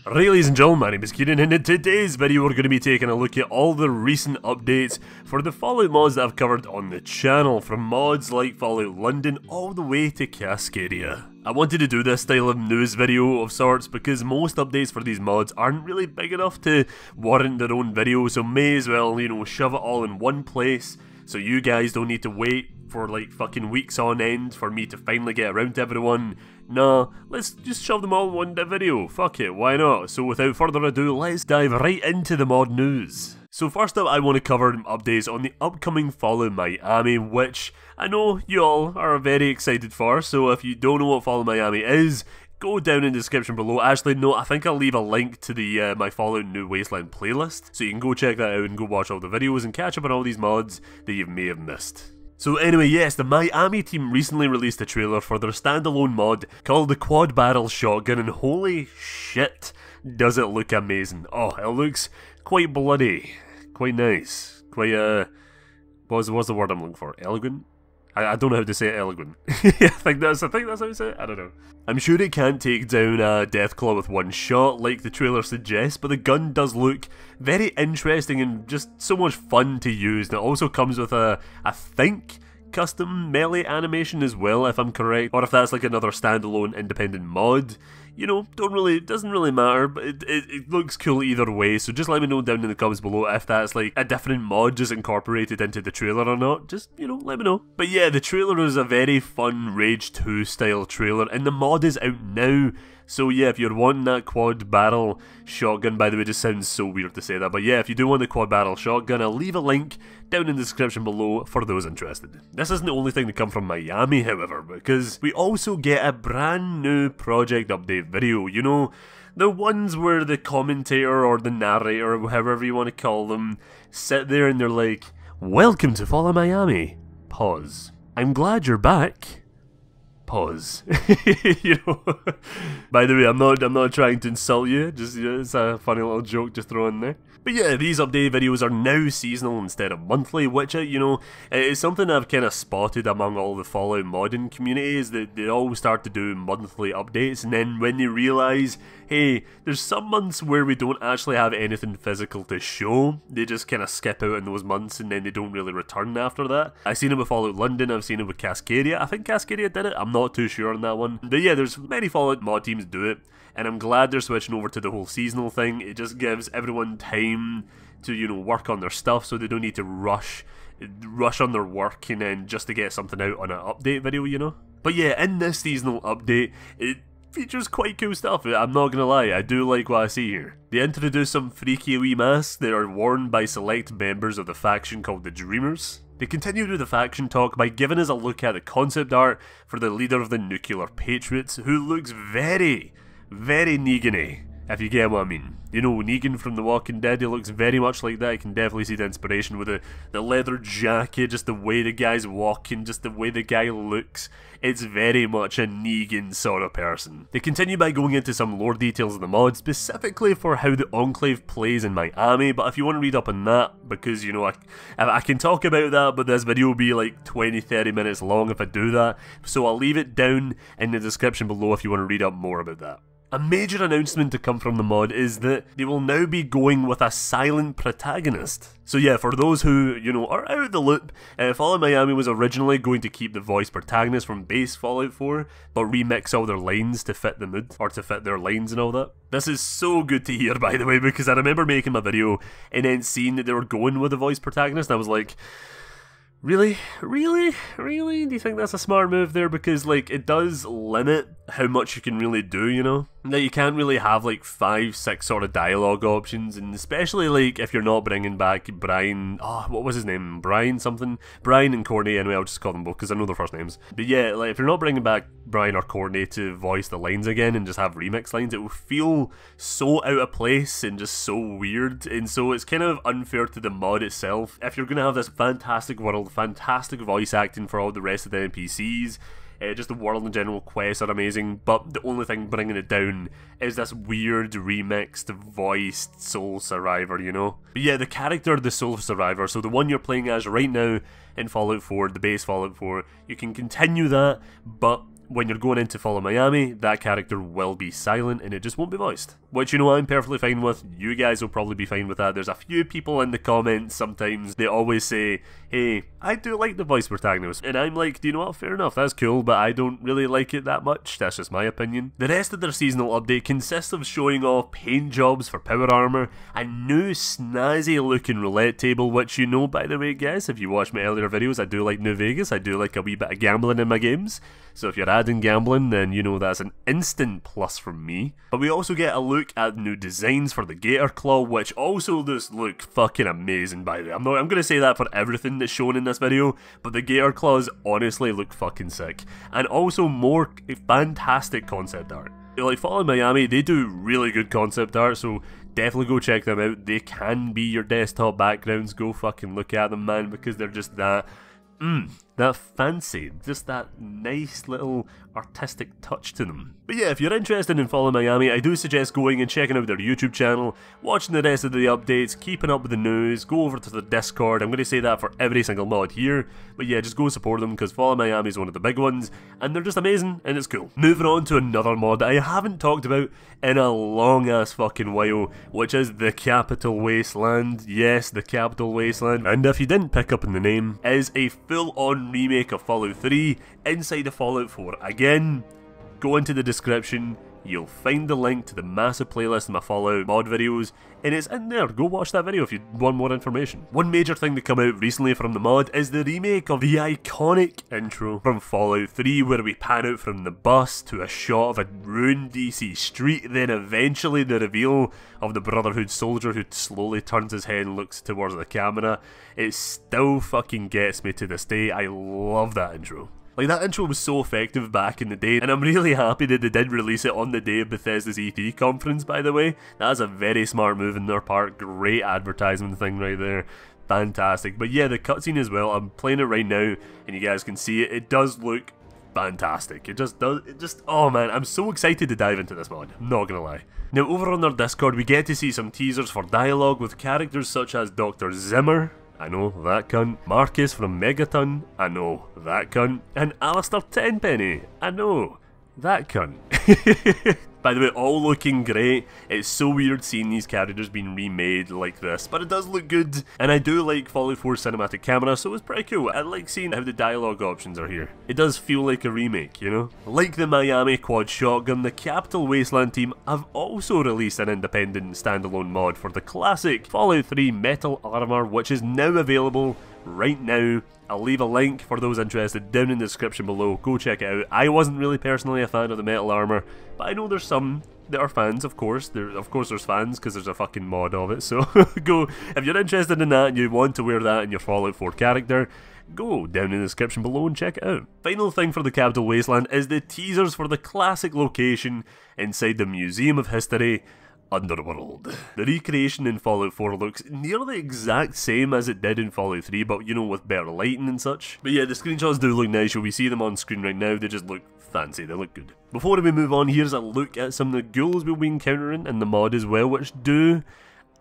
Right, ladies and gentlemen, my name is Kieran, and in today's video we're going to be taking a look at all the recent updates for the Fallout mods that I've covered on the channel, from mods like Fallout London all the way to Cascadia. I wanted to do this style of news video of sorts because most updates for these mods aren't really big enough to warrant their own video, so may as well, shove it all in one place so you guys don't need to wait for like fucking weeks on end for me to finally get around to everyone. Nah, let's just shove them all in one video, fuck it, why not? So without further ado, let's dive right into the mod news. So first up, I want to cover updates on the upcoming Fallout Miami, which I know you all are very excited for, so if you don't know what Fallout Miami is, go down in the description below. Actually, no, I think I'll leave a link to the my Fallout New Wasteland playlist, so you can go check that out and go watch all the videos and catch up on all these mods that you may have missed. So anyway, yes, the Miami team recently released a trailer for their standalone mod called the Quad Barrel Shotgun, and holy shit, does it look amazing. Oh, it looks quite bloody, quite nice, quite, what's the word I'm looking for? Elegant? I don't know how to say it, elegant. I think that's how you say it, I don't know. I'm sure it can't take down a Deathclaw with one shot like the trailer suggests, but the gun does look very interesting and just so much fun to use. And it also comes with a, I think, custom melee animation as well, if I'm correct, or if that's like another standalone independent mod. It doesn't really matter, but it looks cool either way, so just let me know down in the comments below if that's like a different mod just incorporated into the trailer or not. Just, let me know. But yeah, the trailer is a very fun Rage 2 style trailer, and the mod is out now. So yeah, if you're wanting that quad barrel shotgun, by the way, it just sounds so weird to say that, but yeah, if you do want the quad barrel shotgun, I'll leave a link down in the description below for those interested. This isn't the only thing to come from Miami, however, because we also get a brand new project update video, the ones where the commentator or the narrator, or however you want to call them, sit there and they're like, "Welcome to Fallout Miami. Pause. I'm glad you're back. Pause." By the way, I'm not trying to insult you, just it's a funny little joke just thrown in there. But yeah, these update videos are now seasonal instead of monthly, which is something I've kind of spotted among all the Fallout modding communities, that they all start to do monthly updates, and then when they realise, hey, there's some months where we don't actually have anything physical to show, they just kind of skip out in those months and then they don't really return after that. I've seen it with Fallout London, I've seen it with Cascadia. I think Cascadia did it, I'm not too sure on that one. But yeah, there's many Fallout mod teams do it, and I'm glad they're switching over to the whole seasonal thing. It just gives everyone time to, work on their stuff, so they don't need to rush on their work and then just to get something out on an update video, But yeah, in this seasonal update, it features quite cool stuff, I'm not gonna lie, I do like what I see here. They introduce some freaky wee masks that are worn by select members of the faction called the Dreamers. They continued with the faction talk by giving us a look at the concept art for the leader of the Nuclear Patriots, who looks very, very Negan-y, if you get what I mean. Negan from The Walking Dead, he looks very much like that. I can definitely see the inspiration with the leather jacket, just the way the guy's walking, just the way the guy looks. It's very much a Negan sort of person. They continue by going into some lore details of the mod, specifically for how the Enclave plays in Miami, but if you want to read up on that, because I can talk about that, but this video will be like 20-30 minutes long if I do that, so I'll leave it down in the description below if you want to read up more about that. A major announcement to come from the mod is that they will now be going with a silent protagonist. So yeah, for those who, are out of the loop, Fallout Miami was originally going to keep the voice protagonist from base Fallout 4, but remix all their lines to fit the mood, or to fit their lines and all that. This is so good to hear, by the way, because I remember making my video and then seeing that they were going with the voice protagonist, and I was like, really? Really? Really? Do you think that's a smart move there? Because, it does limit how much you can really do, That you can't really have, 5-6 sort of dialogue options, and especially, if you're not bringing back Brian, what was his name? Brian something? Brian and Courtney, anyway, I'll just call them both, because I know their first names. But yeah, if you're not bringing back Brian or Courtney to voice the lines again and just have remix lines, it will feel so out of place and just so weird, and so it's kind of unfair to the mod itself. If you're going to have this fantastic world, fantastic voice acting for all the rest of the NPCs, just the world in general, quests are amazing, but the only thing bringing it down is this weird remixed voiced Soul Survivor, But yeah, the character, the Soul Survivor, so the one you're playing as right now in Fallout 4, the base Fallout 4, you can continue that, but when you're going into Follow Miami, that character will be silent and it just won't be voiced. Which, you know, I'm perfectly fine with. You guys will probably be fine with that. There's a few people in the comments sometimes, they always say, hey, I do like the voice protagonist. And I'm like, do you know what, fair enough, that's cool, but I don't really like it that much. That's just my opinion. The rest of their seasonal update consists of showing off paint jobs for power armor, a new snazzy looking roulette table, which, you know, by the way guys, if you watched my earlier videos, I do like New Vegas, I do like a wee bit of gambling in my games. So if you're adding gambling, then you know that's an instant plus from me. But we also get a look at new designs for the Gator Claw, which also just look fucking amazing by the way. I'm gonna say that for everything that's shown in this video, but the Gator Claws honestly look fucking sick. And also more fantastic concept art. Like Fallout Miami, they do really good concept art, so definitely go check them out. They can be your desktop backgrounds, go fucking look at them, man, because they're just that fancy, just that nice little artistic touch to them. But yeah, if you're interested in Follow Miami, I do suggest going and checking out their YouTube channel, watching the rest of the updates, keeping up with the news, go over to the Discord. I'm going to say that for every single mod here, but yeah, just go support them because Follow Miami is one of the big ones, and they're just amazing, and it's cool. Moving on to another mod that I haven't talked about in a long ass fucking while, which is the Capital Wasteland. Yes, the Capital Wasteland, and if you didn't pick up in the name, is a full-on remake of Fallout 3 inside of Fallout 4. Again, go into the description, you'll find the link to the massive playlist of my Fallout mod videos, and it's in there. Go watch that video if you want more information. One major thing to come out recently from the mod is the remake of the iconic intro from Fallout 3, where we pan out from the bus to a shot of a ruined DC street, then eventually the reveal of the Brotherhood soldier who slowly turns his head and looks towards the camera. It still fucking gets me to this day. I love that intro. Like, that intro was so effective back in the day, and I'm really happy that they did release it on the day of Bethesda's E3 conference, by the way. That's a very smart move in their part. Great advertisement thing right there. Fantastic. But yeah, the cutscene as well, I'm playing it right now, and you guys can see it. It does look fantastic. It just does, oh man, I'm so excited to dive into this mod. Not gonna lie. Now, over on their Discord, we get to see some teasers for dialogue with characters such as Dr. Zimmer, I know, that cunt. Marcus from Megaton, I know, that cunt. And Alistair Tenpenny, I know, that cunt. By the way, all looking great. It's so weird seeing these characters being remade like this, but it does look good. And I do like Fallout 4 cinematic camera, so it's pretty cool. I like seeing how the dialogue options are here. It does feel like a remake, you know? Like the Miami Quad Shotgun, the Capital Wasteland team have also released an independent standalone mod for the classic Fallout 3 metal armor, which is now available right now. I'll leave a link for those interested down in the description below. Go check it out. I wasn't really personally a fan of the metal armor, but I know there's some that are fans, of course. There's fans because there's a fucking mod of it. So go, if you're interested in that and you want to wear that in your Fallout 4 character, go down in the description below and check it out. Final thing for the Capital Wasteland is the teasers for the classic location inside the Museum of History, Underworld. The recreation in Fallout 4 looks nearly the exact same as it did in Fallout 3, but you know, with better lighting and such. But yeah, the screenshots do look nice. We see them on screen right now. They just look fancy. They look good. Before we move on, here's a look at some of the ghouls we'll be encountering in the mod as well, which do,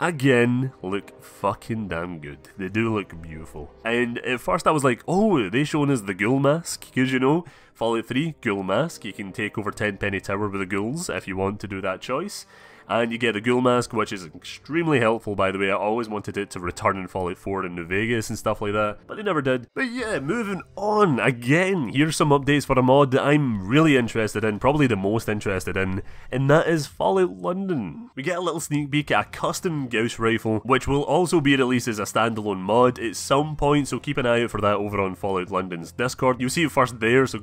again, look fucking damn good. They do look beautiful. And at first I was like, oh, are they showing us the ghoul mask? Because, you know, Fallout 3, ghoul mask. You can take over Tenpenny Tower with the ghouls if you want to do that choice. And you get a ghoul mask, which is extremely helpful, by the way. I always wanted it to return in Fallout 4 in New Vegas and stuff like that, but they never did. But yeah, moving on. Again, here's some updates for a mod that I'm really interested in, probably the most interested in, and that is Fallout London. We get a little sneak peek at a custom Gauss rifle, which will also be released as a standalone mod at some point, so keep an eye out for that over on Fallout London's Discord. You'll see it first there, so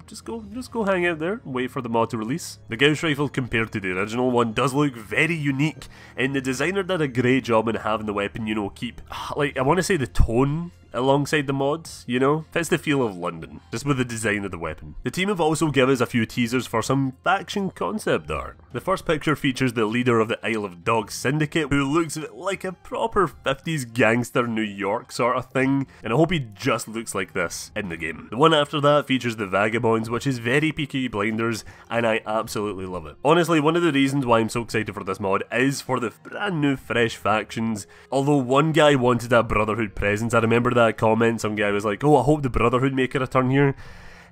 just go hang out there and wait for the mod to release. The Gauss rifle, compared to the original one, does look very unique, and the designer did a great job in having the weapon, you know, keep, like, I want to say the tone alongside the mods, you know? Fits the feel of London, just with the design of the weapon. The team have also given us a few teasers for some faction concept art. The first picture features the leader of the Isle of Dogs Syndicate, who looks like a proper 50s gangster New York sort of thing, and I hope he just looks like this in the game. The one after that features the Vagabonds, which is very Peaky Blinders, and I absolutely love it. Honestly, one of the reasons why I'm so excited for this mod is for the brand new fresh factions. Although one guy wanted a Brotherhood presence, I remember that comment, some guy was like, oh, I hope the Brotherhood make a return here,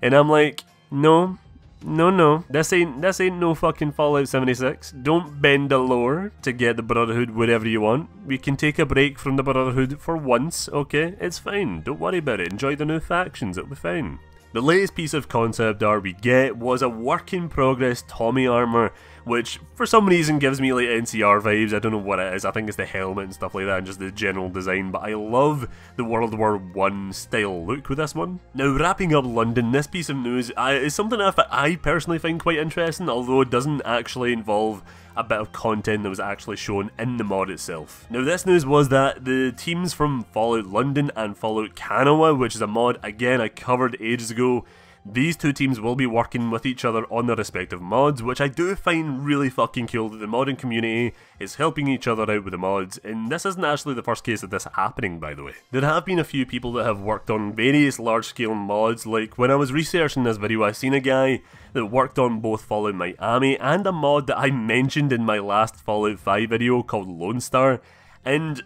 and I'm like, no, No, this ain't no fucking Fallout 76. Don't bend the lore to get the Brotherhood wherever you want. We can take a break from the Brotherhood for once, okay? It's fine, don't worry about it. Enjoy the new factions, it'll be fine. The latest piece of concept art we get was a work in progress Tommy armor, which for some reason gives me like NCR vibes. I don't know what it is, I think it's the helmet and stuff like that and just the general design, but I love the World War I style look with this one. Now wrapping up London, this piece of news is something that I personally find quite interesting, although it doesn't actually involve a bit of content that was actually shown in the mod itself. Now this news was that the teams from Fallout London and Fallout Kanawha, which is a mod again I covered ages ago, these two teams will be working with each other on their respective mods, which I do find really fucking cool that the modding community is helping each other out with the mods, and this isn't actually the first case of this happening, by the way. There have been a few people that have worked on various large scale mods, like when I was researching this video I seen a guy that worked on both Fallout Miami and a mod that I mentioned in my last Fallout 5 video called Lone Star, and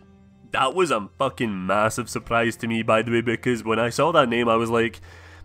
that was a fucking massive surprise to me, by the way, because when I saw that name I was like,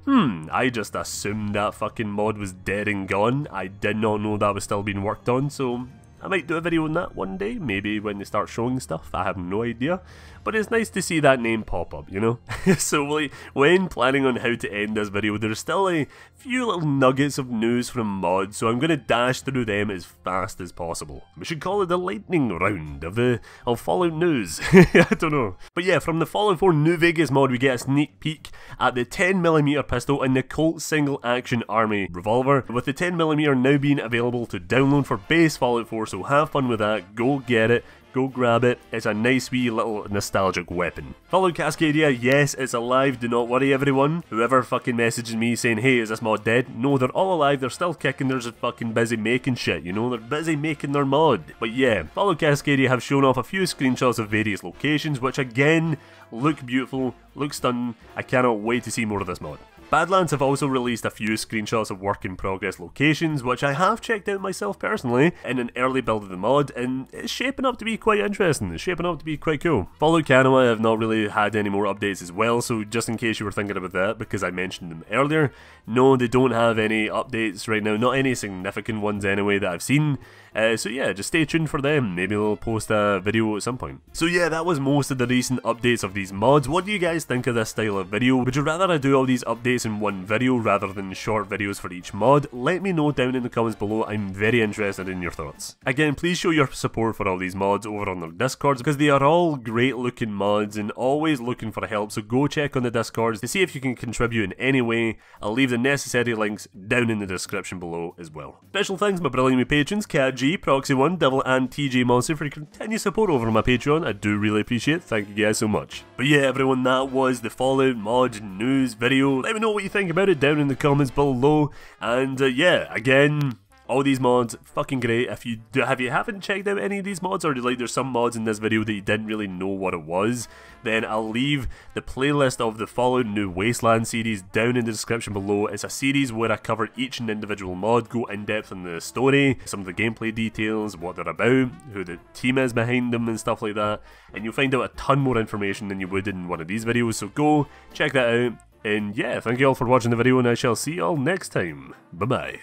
I just assumed that fucking mod was dead and gone. I did not know that was still being worked on, so I might do a video on that one day, maybe when they start showing stuff, I have no idea. But it's nice to see that name pop up, you know? So like, when planning on how to end this video, there's still a few little nuggets of news from mods, so I'm going to dash through them as fast as possible. We should call it the lightning round of Fallout news. I don't know. But yeah, from the Fallout 4 New Vegas mod, we get a sneak peek at the 10mm pistol and the Colt Single Action Army revolver, with the 10mm now being available to download for base Fallout 4, so have fun with that, go get it. Go grab it, it's a nice wee little nostalgic weapon. Fallout Cascadia, yes, it's alive, do not worry everyone. Whoever fucking messaged me saying, hey, is this mod dead? No, they're all alive, they're still kicking, they're just fucking busy making shit, you know, they're busy making their mod. But yeah, Fallout Cascadia have shown off a few screenshots of various locations, which again, look beautiful, look stunning, I cannot wait to see more of this mod. Badlands have also released a few screenshots of work in progress locations, which I have checked out myself personally in an early build of the mod, and it's shaping up to be quite interesting, it's shaping up to be quite cool. Fallout Kanawha have not really had any more updates as well, so just in case you were thinking about that, because I mentioned them earlier, no, they don't have any updates right now, not any significant ones anyway that I've seen. So yeah, just stay tuned for them, maybe they'll post a video at some point. So yeah, that was most of the recent updates of these mods. What do you guys think of this style of video? Would you rather I do all these updates in one video rather than short videos for each mod? Let me know down in the comments below, I'm very interested in your thoughts. Again, please show your support for all these mods over on their discords, because they are all great looking mods and always looking for help, so go check on the discords to see if you can contribute in any way. I'll leave the necessary links down in the description below as well. Special thanks my brilliant patrons, Cat G, Proxy1, Devil and TJ Monster for your continued support over on my Patreon. I do really appreciate it, thank you guys so much. But yeah everyone, that was the Fallout mod news video. Let me know what you think about it down in the comments below, and yeah, again, all these mods, fucking great. If you haven't checked out any of these mods, or like there's some mods in this video that you didn't really know what it was, then I'll leave the playlist of the Fallout New Wasteland series down in the description below. It's a series where I cover each and individual mod, go in depth in the story, some of the gameplay details, what they're about, who the team is behind them and stuff like that, and you'll find out a ton more information than you would in one of these videos, so go check that out. And yeah, thank you all for watching the video, and I shall see you all next time. Bye bye.